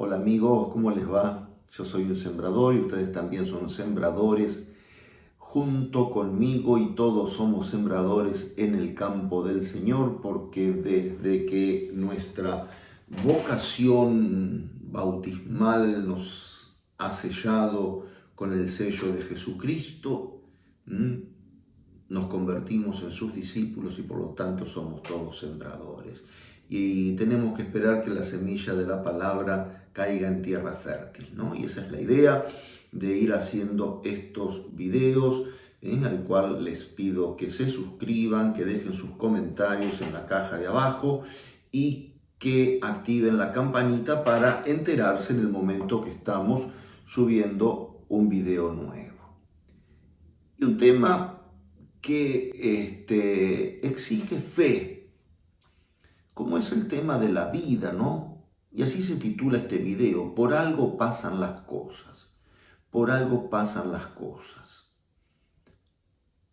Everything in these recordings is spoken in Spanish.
Hola amigos, ¿cómo les va? Yo soy un sembrador y ustedes también son sembradores. Junto conmigo y todos somos sembradores en el campo del Señor, porque desde que nuestra vocación bautismal nos ha sellado con el sello de Jesucristo, nos convertimos en sus discípulos y por lo tanto somos todos sembradores. Y tenemos que esperar que la semilla de la palabra caiga en tierra fértil, ¿no? Y esa es la idea de ir haciendo estos videos, al cual les pido que se suscriban, que dejen sus comentarios en la caja de abajo y que activen la campanita para enterarse en el momento que estamos subiendo un video nuevo. Y un tema que exige fe, como es el tema de la vida, ¿no? Y así se titula este video: por algo pasan las cosas, por algo pasan las cosas.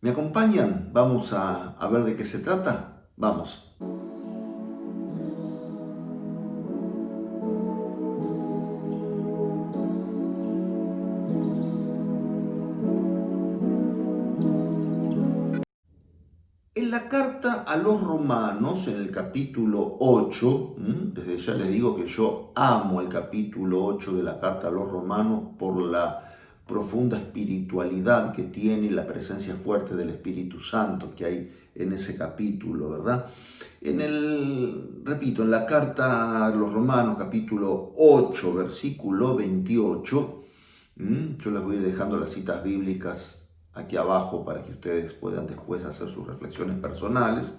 ¿Me acompañan? Vamos a ver de qué se trata. Vamos. En la carta a los Romanos, en el capítulo 8, desde ya les digo que yo amo el capítulo 8 de la carta a los Romanos por la profunda espiritualidad que tiene y la presencia fuerte del Espíritu Santo que hay en ese capítulo, ¿verdad? Repito, en la carta a los Romanos, capítulo 8, versículo 28, yo les voy a ir dejando las citas bíblicas aquí abajo para que ustedes puedan después hacer sus reflexiones personales.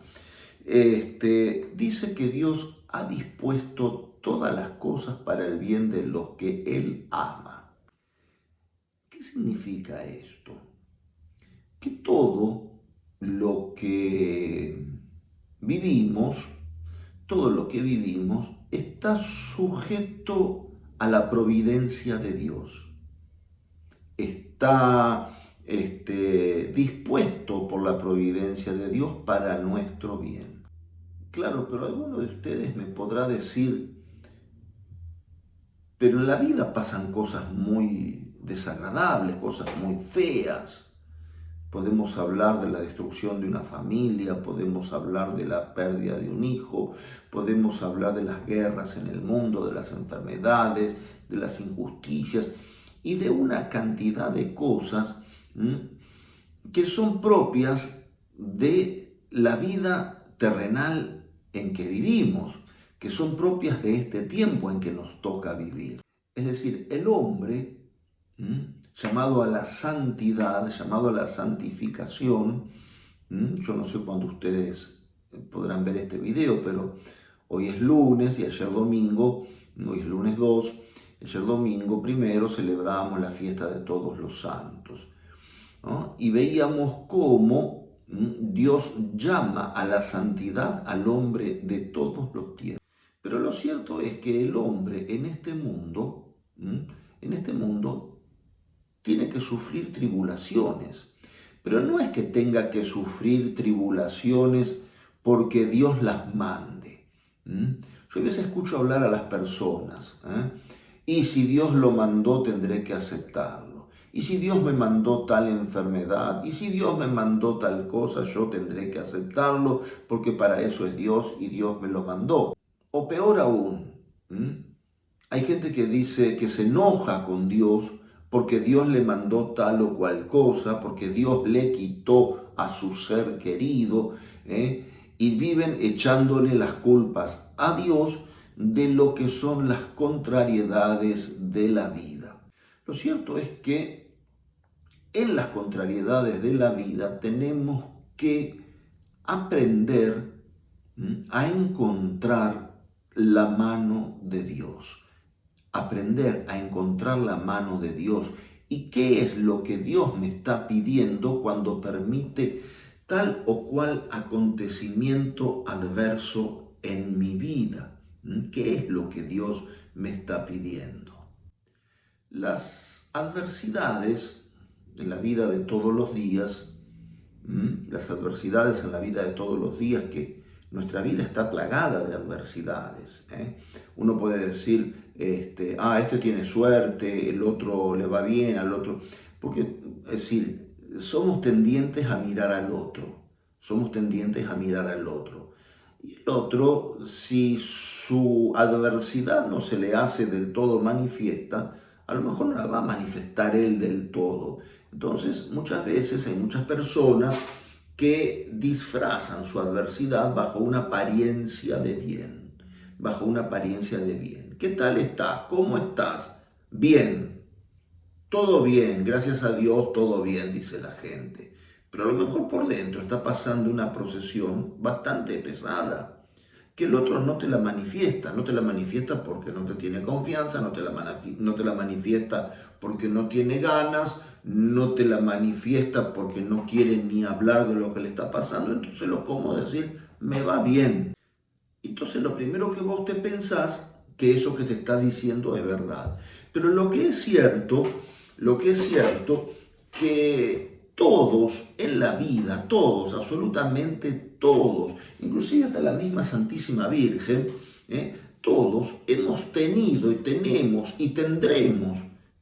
Dice que Dios ha dispuesto todas las cosas para el bien de los que Él ama. ¿Qué significa esto? Que todo lo que vivimos, todo lo que vivimos está sujeto a la providencia de Dios. Está dispuesto por la providencia de Dios para nuestro bien. Claro, pero alguno de ustedes me podrá decir, pero en la vida pasan cosas muy desagradables, cosas muy feas. Podemos hablar de la destrucción de una familia, podemos hablar de la pérdida de un hijo, podemos hablar de las guerras en el mundo, de las enfermedades, de las injusticias y de una cantidad de cosas que son propias de la vida terrenal en que vivimos, que son propias de este tiempo en que nos toca vivir. Es decir, el hombre, llamado a la santidad, llamado a la santificación, yo no sé cuándo ustedes podrán ver este video, pero hoy es lunes y ayer domingo, hoy es lunes 2, ayer domingo primero celebramos la fiesta de todos los santos, ¿no? Y veíamos cómo Dios llama a la santidad al hombre de todos los tiempos. Pero lo cierto es que el hombre en este mundo tiene que sufrir tribulaciones. Pero no es que tenga que sufrir tribulaciones porque Dios las mande. Yo a veces escucho hablar a las personas, y si Dios lo mandó tendré que aceptarlo. Y si Dios me mandó tal enfermedad, y si Dios me mandó tal cosa, yo tendré que aceptarlo porque para eso es Dios y Dios me lo mandó. O peor aún, hay gente que dice que se enoja con Dios porque Dios le mandó tal o cual cosa, porque Dios le quitó a su ser querido, y viven echándole las culpas a Dios de lo que son las contrariedades de la vida. Lo cierto es que en las contrariedades de la vida tenemos que aprender a encontrar la mano de Dios. Aprender a encontrar la mano de Dios y qué es lo que Dios me está pidiendo cuando permite tal o cual acontecimiento adverso en mi vida. ¿Qué es lo que Dios me está pidiendo? Las adversidades en la vida de todos los días, las adversidades en la vida de todos los días, que nuestra vida está plagada de adversidades. Uno puede decir, este tiene suerte, el otro le va bien, al otro. Porque, es decir, somos tendientes a mirar al otro. Somos tendientes a mirar al otro. Y el otro, si su adversidad no se le hace del todo manifiesta, a lo mejor no la va a manifestar él del todo. Entonces, muchas veces hay muchas personas que disfrazan su adversidad bajo una apariencia de bien, bajo una apariencia de bien. ¿Qué tal estás? ¿Cómo estás? Bien, todo bien, gracias a Dios, todo bien, dice la gente. Pero a lo mejor por dentro está pasando una procesión bastante pesada, que el otro no te la manifiesta. No te la manifiesta porque no te tiene confianza, no te la manifiesta porque no tiene ganas, no te la manifiesta porque no quiere ni hablar de lo que le está pasando. Entonces lo cómodo es decir, me va bien. Entonces lo primero que vos te pensás que eso que te está diciendo es verdad. Pero lo que es cierto, que todos en la vida, todos, absolutamente todos, inclusive hasta la misma Santísima Virgen, todos hemos tenido y tenemos y tendremos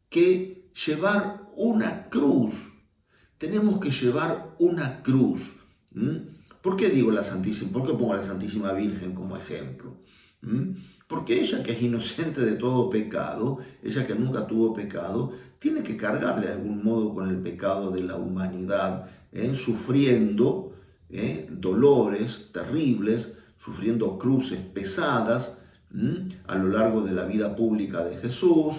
que llevar una cruz. Tenemos que llevar una cruz. ¿Por qué digo la Santísima? ¿Por qué pongo a la Santísima Virgen como ejemplo? Porque ella, que es inocente de todo pecado, ella que nunca tuvo pecado, tiene que cargar de algún modo con el pecado de la humanidad, sufriendo dolores terribles, sufriendo cruces pesadas a lo largo de la vida pública de Jesús,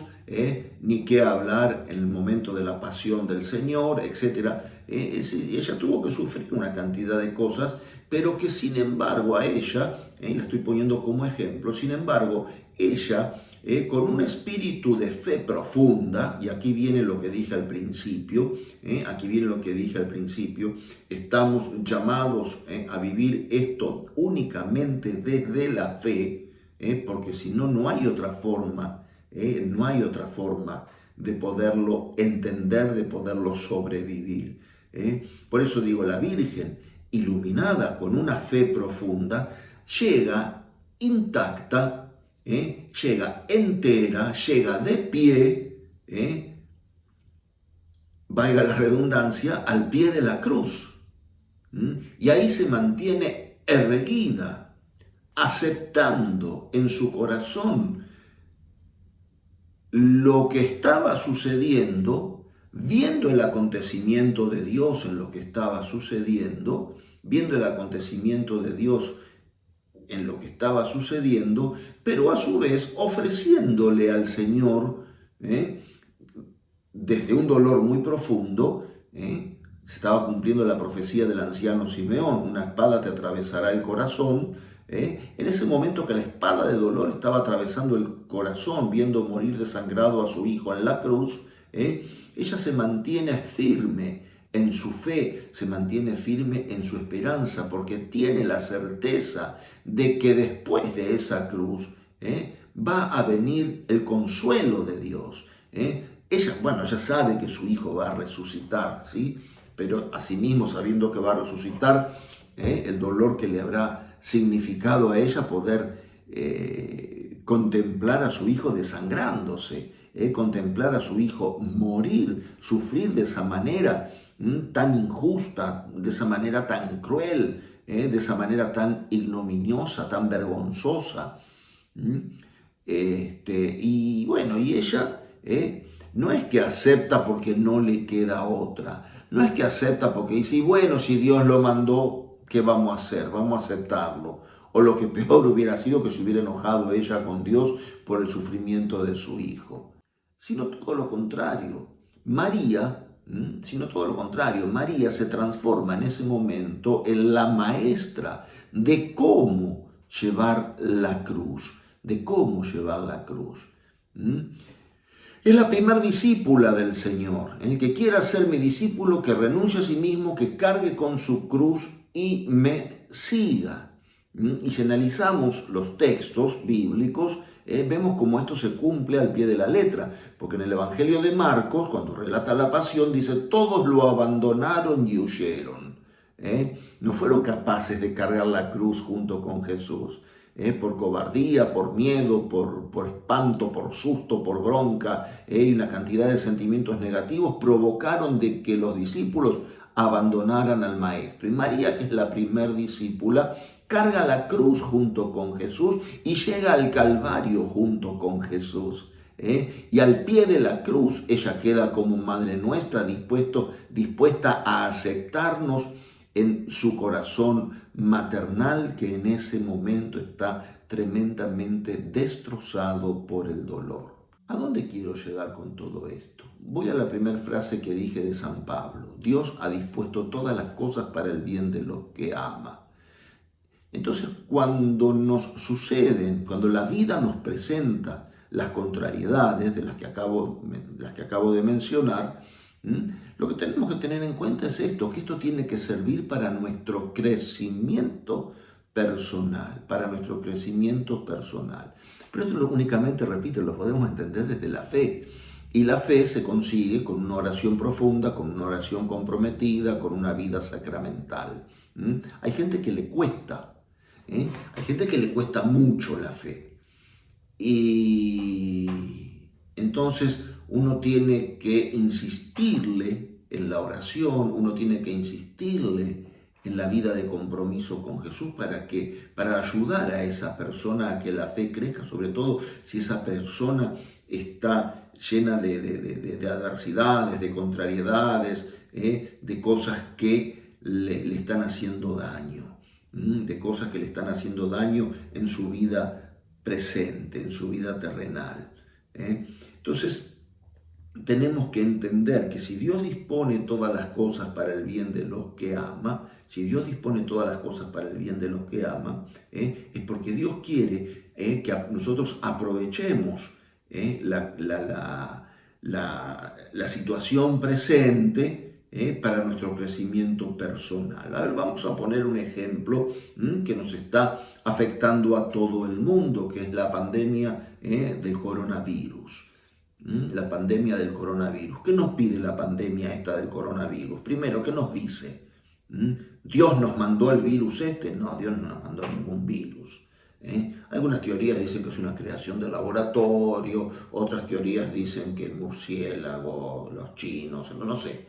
ni qué hablar en el momento de la pasión del Señor, etc. Ella tuvo que sufrir una cantidad de cosas, pero que sin embargo a ella, la estoy poniendo como ejemplo, sin embargo ella, con un espíritu de fe profunda, y aquí viene lo que dije al principio, estamos llamados a vivir esto únicamente desde la fe, porque si no, no hay otra forma, no hay otra forma de poderlo entender, de poderlo sobrevivir. Por eso digo, la Virgen, iluminada con una fe profunda, llega intacta, llega entera, llega de pie, valga la redundancia, al pie de la cruz. Y ahí se mantiene erguida, aceptando en su corazón lo que estaba sucediendo, viendo el acontecimiento de Dios en lo que estaba sucediendo, viendo el acontecimiento de Dios en lo que estaba sucediendo, pero a su vez ofreciéndole al Señor, desde un dolor muy profundo, se estaba cumpliendo la profecía del anciano Simeón, una espada te atravesará el corazón. En ese momento que la espada de dolor estaba atravesando el corazón, viendo morir desangrado a su hijo en la cruz, ella se mantiene firme en su fe, se mantiene firme en su esperanza, porque tiene la certeza de que después de esa cruz va a venir el consuelo de Dios. Ella, ya sabe que su hijo va a resucitar, ¿sí? Pero asimismo, sabiendo que va a resucitar, el dolor que le habrá significado a ella poder contemplar a su hijo desangrándose, contemplar a su hijo morir, sufrir de esa manera tan injusta, de esa manera tan cruel, de esa manera tan ignominiosa, tan vergonzosa. Y ella no es que acepta porque no le queda otra, no es que acepta porque dice, y bueno, si Dios lo mandó, ¿qué vamos a hacer? Vamos a aceptarlo. O lo que peor hubiera sido que se hubiera enojado ella con Dios por el sufrimiento de su hijo. Sino todo lo contrario. María se transforma en ese momento en la maestra de cómo llevar la cruz, Es la primer discípula del Señor. El que quiera ser mi discípulo, que renuncie a sí mismo, que cargue con su cruz y me siga. Y si analizamos los textos bíblicos, vemos cómo esto se cumple al pie de la letra, porque en el Evangelio de Marcos, cuando relata la pasión, dice, todos lo abandonaron y huyeron. No fueron capaces de cargar la cruz junto con Jesús. por cobardía, por miedo, por espanto, por susto, por bronca, y una cantidad de sentimientos negativos provocaron de que los discípulos abandonaran al Maestro. Y María, que es la primer discípula, carga la cruz junto con Jesús y llega al Calvario junto con Jesús. Y al pie de la cruz ella queda como Madre nuestra, dispuesta a aceptarnos en su corazón maternal, que en ese momento está tremendamente destrozado por el dolor. ¿A dónde quiero llegar con todo esto? Voy a la primera frase que dije de San Pablo. Dios ha dispuesto todas las cosas para el bien de los que ama. Entonces, cuando nos suceden, cuando la vida nos presenta las contrariedades de las que acabo de mencionar, lo que tenemos que tener en cuenta es esto, que esto tiene que servir para nuestro crecimiento personal, Pero esto únicamente, repito, lo podemos entender desde la fe. Y la fe se consigue con una oración profunda, con una oración comprometida, con una vida sacramental. Hay gente que le cuesta. Hay gente que le cuesta mucho la fe. Y entonces uno tiene que insistirle en la oración, uno tiene que insistirle en la vida de compromiso con Jesús para ayudar a esa persona a que la fe crezca, sobre todo si esa persona está llena de adversidades, de contrariedades, de cosas que le están haciendo daño. De cosas que le están haciendo daño en su vida presente, en su vida terrenal. Entonces, tenemos que entender que si Dios dispone todas las cosas para el bien de los que ama, es porque Dios quiere que nosotros aprovechemos la situación presente para nuestro crecimiento personal. A ver, vamos a poner un ejemplo que nos está afectando a todo el mundo, que es la pandemia del coronavirus. La pandemia del coronavirus. ¿Qué nos pide la pandemia esta del coronavirus? Primero, ¿qué nos dice? ¿Dios nos mandó el virus este? No, Dios no nos mandó ningún virus. Algunas teorías dicen que es una creación de laboratorio, otras teorías dicen que el murciélago, los chinos, no sé.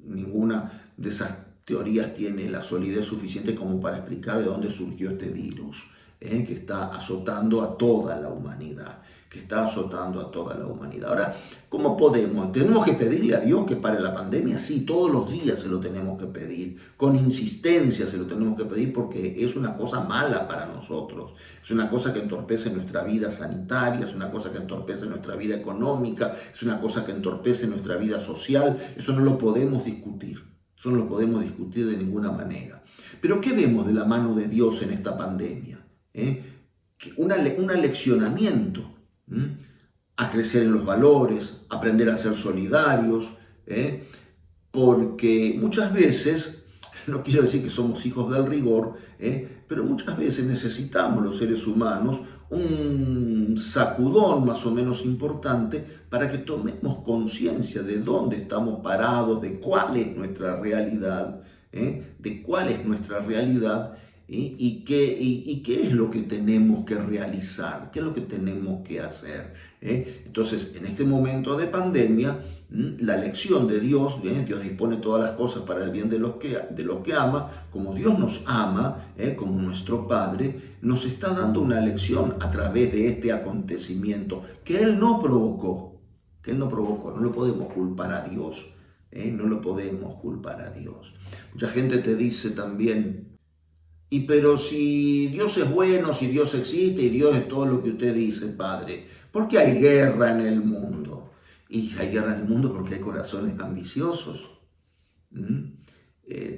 Ninguna de esas teorías tiene la solidez suficiente como para explicar de dónde surgió este virus, que está azotando a toda la humanidad, Ahora, ¿cómo podemos? ¿Tenemos que pedirle a Dios que pare la pandemia? Sí, todos los días se lo tenemos que pedir, con insistencia se lo tenemos que pedir, porque es una cosa mala para nosotros, es una cosa que entorpece nuestra vida sanitaria, es una cosa que entorpece nuestra vida económica, es una cosa que entorpece nuestra vida social. Eso no lo podemos discutir, de ninguna manera. Pero ¿qué vemos de la mano de Dios en esta pandemia? Un aleccionamiento a crecer en los valores, aprender a ser solidarios, porque muchas veces, no quiero decir que somos hijos del rigor, pero muchas veces necesitamos los seres humanos un sacudón más o menos importante para que tomemos conciencia de dónde estamos parados, de cuál es nuestra realidad, y qué es lo que tenemos que realizar, qué es lo que tenemos que hacer. Entonces, en este momento de pandemia, la elección de Dios, Dios dispone todas las cosas para el bien de los que ama, como Dios nos ama, como nuestro Padre, nos está dando una lección a través de este acontecimiento que Él no provocó, no lo podemos culpar a Dios, Mucha gente te dice también, pero si Dios es bueno, si Dios existe y Dios es todo lo que usted dice, Padre, ¿por qué hay guerra en el mundo? Y hay guerra en el mundo porque hay corazones ambiciosos.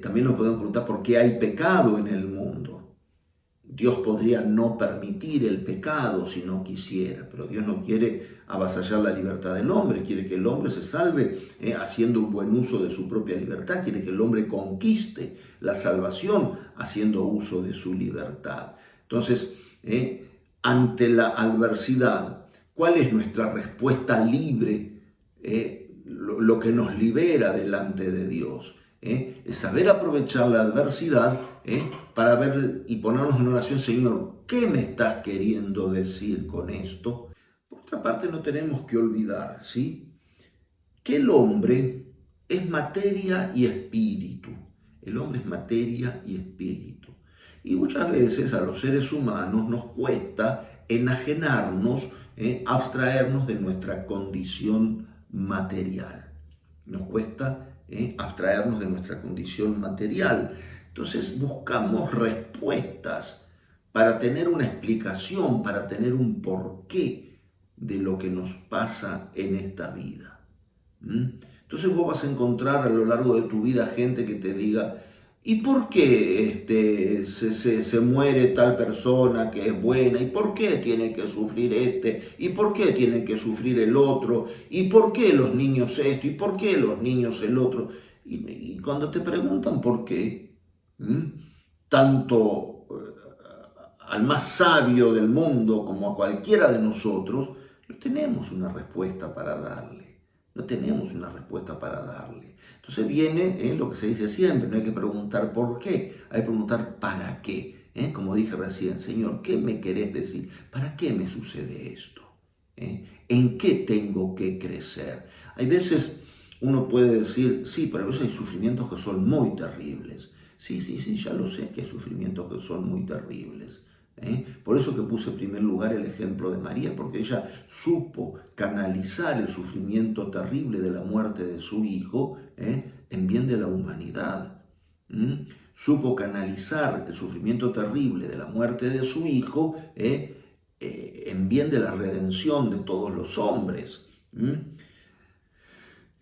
También nos podemos preguntar por qué hay pecado en el mundo. Dios podría no permitir el pecado si no quisiera, pero Dios no quiere avasallar la libertad del hombre, quiere que el hombre se salve haciendo un buen uso de su propia libertad, quiere que el hombre conquiste la salvación haciendo uso de su libertad. Entonces, ante la adversidad, ¿cuál es nuestra respuesta libre? Lo que nos libera delante de Dios el saber aprovechar la adversidad para ver y ponernos en oración, Señor, ¿qué me estás queriendo decir con esto? Por otra parte, no tenemos que olvidar, ¿sí?, que el hombre es materia y espíritu. El hombre es materia y espíritu. Y muchas veces a los seres humanos nos cuesta enajenarnos, abstraernos de nuestra condición material. Nos cuesta abstraernos de nuestra condición material. Entonces buscamos respuestas para tener una explicación, para tener un porqué de lo que nos pasa en esta vida. Entonces vos vas a encontrar a lo largo de tu vida gente que te diga, ¿y por qué se muere tal persona que es buena? ¿Y por qué tiene que sufrir este? ¿Y por qué tiene que sufrir el otro? ¿Y por qué los niños esto? ¿Y por qué los niños el otro? Y cuando te preguntan por qué, tanto al más sabio del mundo como a cualquiera de nosotros, no tenemos una respuesta para darle. No tenemos una respuesta para darle. Entonces viene lo que se dice siempre, no hay que preguntar por qué, hay que preguntar para qué. Como dije recién, Señor, ¿qué me querés decir? ¿Para qué me sucede esto? ¿En qué tengo que crecer? Hay veces uno puede decir, sí, pero a veces hay sufrimientos que son muy terribles. Sí, ya lo sé que hay sufrimientos que son muy terribles. Por eso que puse en primer lugar el ejemplo de María, porque ella supo canalizar el sufrimiento terrible de la muerte de su hijo en bien de la humanidad. Supo canalizar el sufrimiento terrible de la muerte de su hijo en bien de la redención de todos los hombres.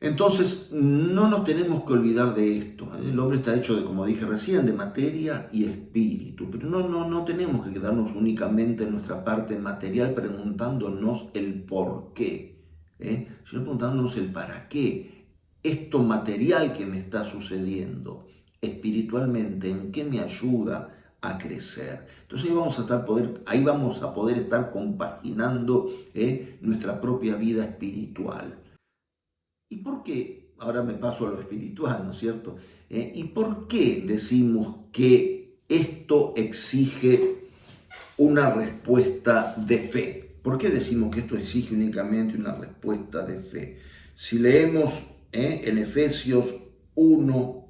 Entonces, no nos tenemos que olvidar de esto. El hombre está hecho de, como dije recién, de materia y espíritu. Pero no tenemos que quedarnos únicamente en nuestra parte material preguntándonos el por qué, sino preguntándonos el para qué. Esto material que me está sucediendo, espiritualmente, ¿en qué me ayuda a crecer? Entonces ahí vamos a poder estar compaginando nuestra propia vida espiritual. ¿Y por qué? Ahora me paso a lo espiritual, ¿no es cierto? ¿Y por qué decimos que esto exige una respuesta de fe? ¿Por qué decimos que esto exige únicamente una respuesta de fe? Si leemos en Efesios 1,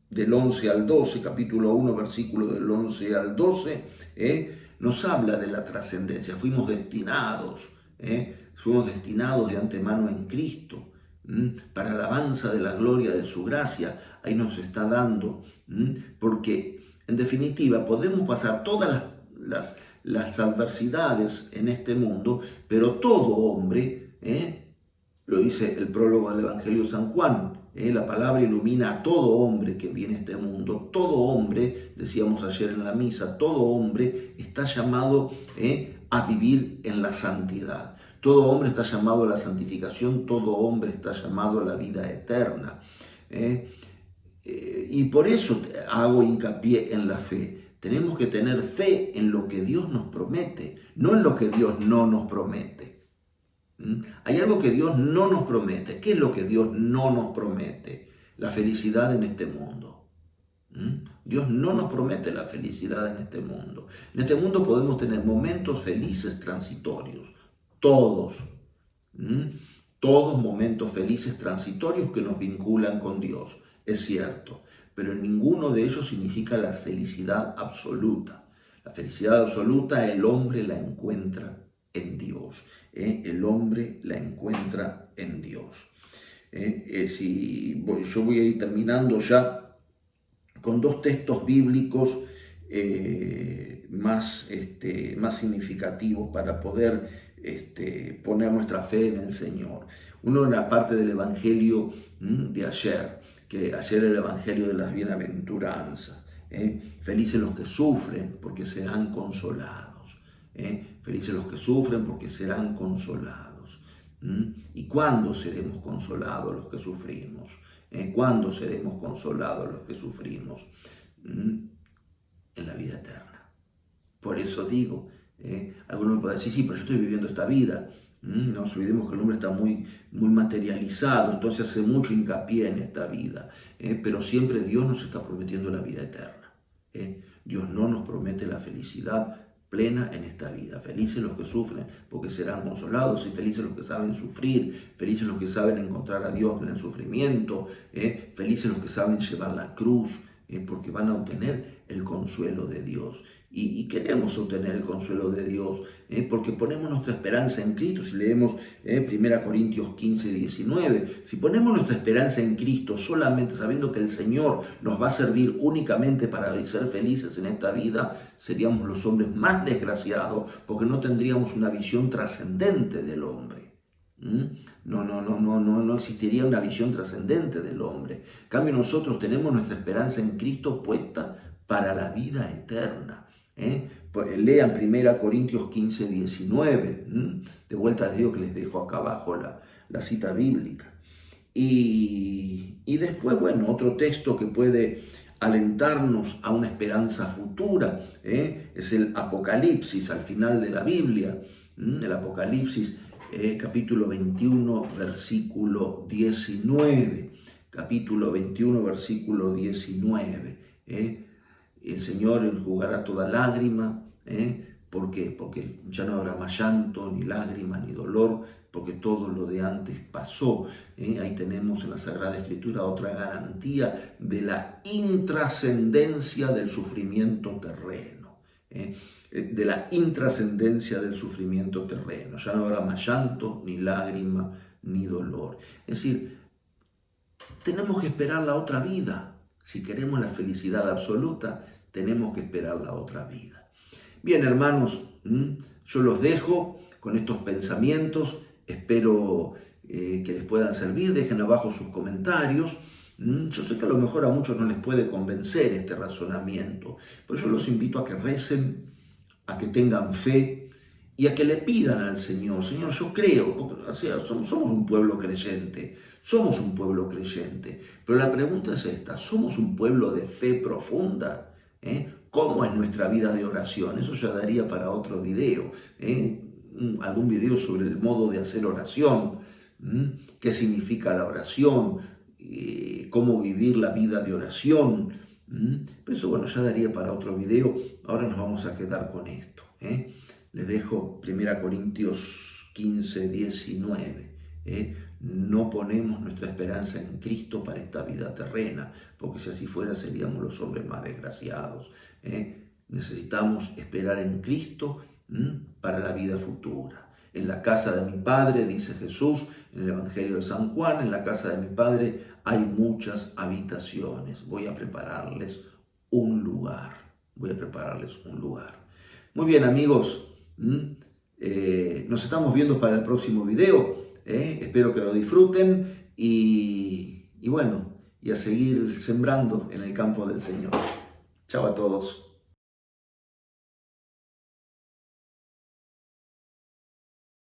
del 11 al 12, capítulo 1, versículo del 11 al 12, nos habla de la trascendencia. Fuimos destinados de antemano en Cristo para alabanza de la gloria de su gracia. Ahí nos está dando, porque en definitiva podemos pasar todas las adversidades en este mundo, pero todo hombre, lo dice el prólogo del Evangelio de San Juan, la palabra ilumina a todo hombre que viene a este mundo. Todo hombre, decíamos ayer en la misa, todo hombre está llamado a vivir en la santidad. Todo hombre está llamado a la santificación, todo hombre está llamado a la vida eterna. Y por eso hago hincapié en la fe. Tenemos que tener fe en lo que Dios nos promete, no en lo que Dios no nos promete. Hay algo que Dios no nos promete. ¿Qué es lo que Dios no nos promete? La felicidad en este mundo. Dios no nos promete la felicidad en este mundo. En este mundo podemos tener momentos felices transitorios. Todos. Todos momentos felices transitorios que nos vinculan con Dios. Es cierto. Pero ninguno de ellos significa la felicidad absoluta. La felicidad absoluta el hombre la encuentra en Dios. El hombre la encuentra en Dios. Yo voy a ir terminando ya con dos textos bíblicos más significativos para poder poner nuestra fe en el Señor. Uno en la parte del Evangelio de ayer, que ayer era el Evangelio de las bienaventuranzas. Felices los que sufren porque serán consolados. Felices los que sufren porque serán consolados. ¿Y cuándo seremos consolados los que sufrimos? ¿Cuándo seremos consolados los que sufrimos? En la vida eterna. Por eso digo, algunos pueden decir, sí, pero yo estoy viviendo esta vida. No nos olvidemos que el hombre está muy, muy materializado, entonces hace mucho hincapié en esta vida, pero siempre Dios nos está prometiendo la vida eterna. Dios no nos promete la felicidad plena en esta vida. Felices los que sufren, porque serán consolados, y felices los que saben sufrir, felices los que saben encontrar a Dios en el sufrimiento, felices los que saben llevar la cruz, porque van a obtener el consuelo de Dios. Y queremos obtener el consuelo de Dios, porque ponemos nuestra esperanza en Cristo. Si leemos 1 Corintios 15, 19, si ponemos nuestra esperanza en Cristo solamente sabiendo que el Señor nos va a servir únicamente para ser felices en esta vida, seríamos los hombres más desgraciados, porque no tendríamos una visión trascendente del hombre. No existiría una visión trascendente del hombre. En cambio, nosotros tenemos nuestra esperanza en Cristo puesta para la vida eterna. Lean 1 Corintios 15, 19. De vuelta les digo que les dejo acá abajo la cita bíblica. Y después, bueno, otro texto que puede alentarnos a una esperanza futura, es el Apocalipsis, al final de la Biblia. El Apocalipsis, capítulo 21, versículo 19. Capítulo 21, versículo 19. El Señor enjugará toda lágrima. ¿Por qué? Porque ya no habrá más llanto, ni lágrima, ni dolor, porque todo lo de antes pasó. Ahí tenemos en la Sagrada Escritura otra garantía de la intrascendencia del sufrimiento terreno. De la intrascendencia del sufrimiento terreno. Ya no habrá más llanto, ni lágrima, ni dolor. Es decir, tenemos que esperar la otra vida. Si queremos la felicidad absoluta, tenemos que esperar la otra vida. Bien, hermanos, yo los dejo con estos pensamientos. Espero que les puedan servir. Dejen abajo sus comentarios. Yo sé que a lo mejor a muchos no les puede convencer este razonamiento, pero yo los invito a que recen, a que tengan fe y a que le pidan al Señor: Señor, yo creo, porque, o sea, somos un pueblo creyente, pero la pregunta es esta: ¿somos un pueblo de fe profunda? ¿Cómo es nuestra vida de oración? Eso ya daría para otro video, algún video sobre el modo de hacer oración, qué significa la oración, cómo vivir la vida de oración. Pero eso, bueno, ya daría para otro video. Ahora nos vamos a quedar con esto. Les dejo 1 Corintios 15, 19. No ponemos nuestra esperanza en Cristo para esta vida terrena, porque si así fuera seríamos los hombres más desgraciados. Necesitamos esperar en Cristo para la vida futura. En la casa de mi Padre, dice Jesús en el Evangelio de San Juan, en la casa de mi Padre hay muchas habitaciones. Voy a prepararles un lugar. Muy bien, amigos. Nos estamos viendo para el próximo video. Espero que lo disfruten y bueno, y a seguir sembrando en el campo del Señor. Chao a todos.